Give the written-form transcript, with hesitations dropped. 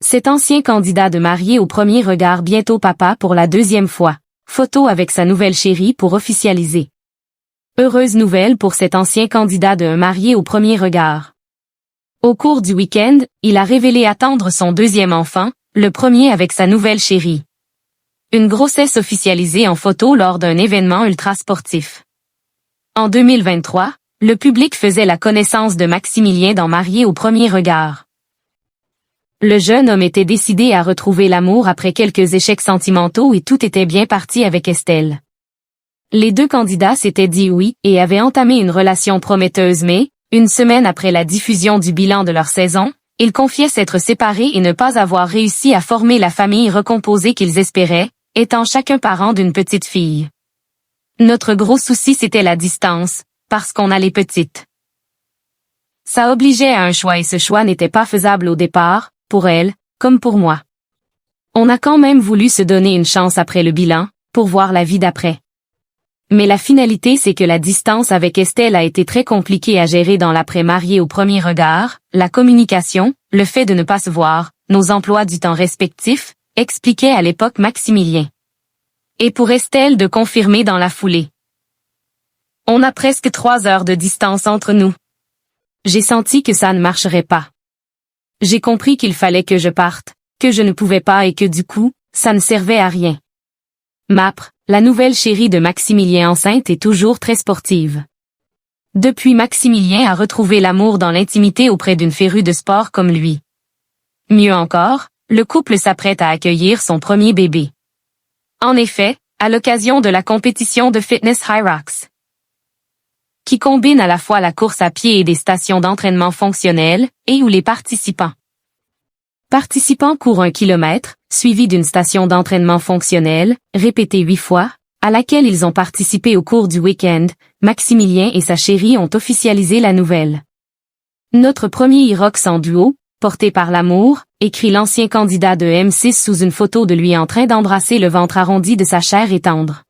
Cet ancien candidat de marié au premier regard bientôt papa pour la deuxième fois. Photo avec sa nouvelle chérie pour officialiser. Heureuse nouvelle pour cet ancien candidat de marié au premier regard. Au cours du week-end, il a révélé attendre son deuxième enfant, le premier avec sa nouvelle chérie. Une grossesse officialisée en photo lors d'un événement ultra sportif. En 2023, le public faisait la connaissance de Maximilien dans Marié au premier regard. Le jeune homme était décidé à retrouver l'amour après quelques échecs sentimentaux et tout était bien parti avec Estelle. Les deux candidats s'étaient dit oui et avaient entamé une relation prometteuse mais, une semaine après la diffusion du bilan de leur saison, ils confiaient s'être séparés et ne pas avoir réussi à former la famille recomposée qu'ils espéraient, étant chacun parent d'une petite fille. Notre gros souci c'était la distance, parce qu'on a les petites. Ça obligeait à un choix et ce choix n'était pas faisable au départ, pour elle, comme pour moi. On a quand même voulu se donner une chance après le bilan, pour voir la vie d'après. Mais la finalité c'est que la distance avec Estelle a été très compliquée à gérer dans l'après-marié au premier regard, la communication, le fait de ne pas se voir, nos emplois du temps respectifs, expliquait à l'époque Maximilien. Et pour Estelle de confirmer dans la foulée. On a presque 3 heures de distance entre nous. J'ai senti que ça ne marcherait pas. J'ai compris qu'il fallait que je parte, que je ne pouvais pas et que du coup, ça ne servait à rien. Mapre, la nouvelle chérie de Maximilien enceinte est toujours très sportive. Depuis Maximilien a retrouvé l'amour dans l'intimité auprès d'une férue de sport comme lui. Mieux encore, le couple s'apprête à accueillir son premier bébé. En effet, à l'occasion de la compétition de fitness Hyrox, qui combine à la fois la course à pied et des stations d'entraînement fonctionnelles, et où les participants courent 1 kilomètre, suivi d'une station d'entraînement fonctionnelle, répétée 8 fois, à laquelle ils ont participé au cours du week-end. Maximilien et sa chérie ont officialisé la nouvelle. Notre premier Hyrox en duo, porté par l'amour, écrit l'ancien candidat de M6 sous une photo de lui en train d'embrasser le ventre arrondi de sa chère et tendre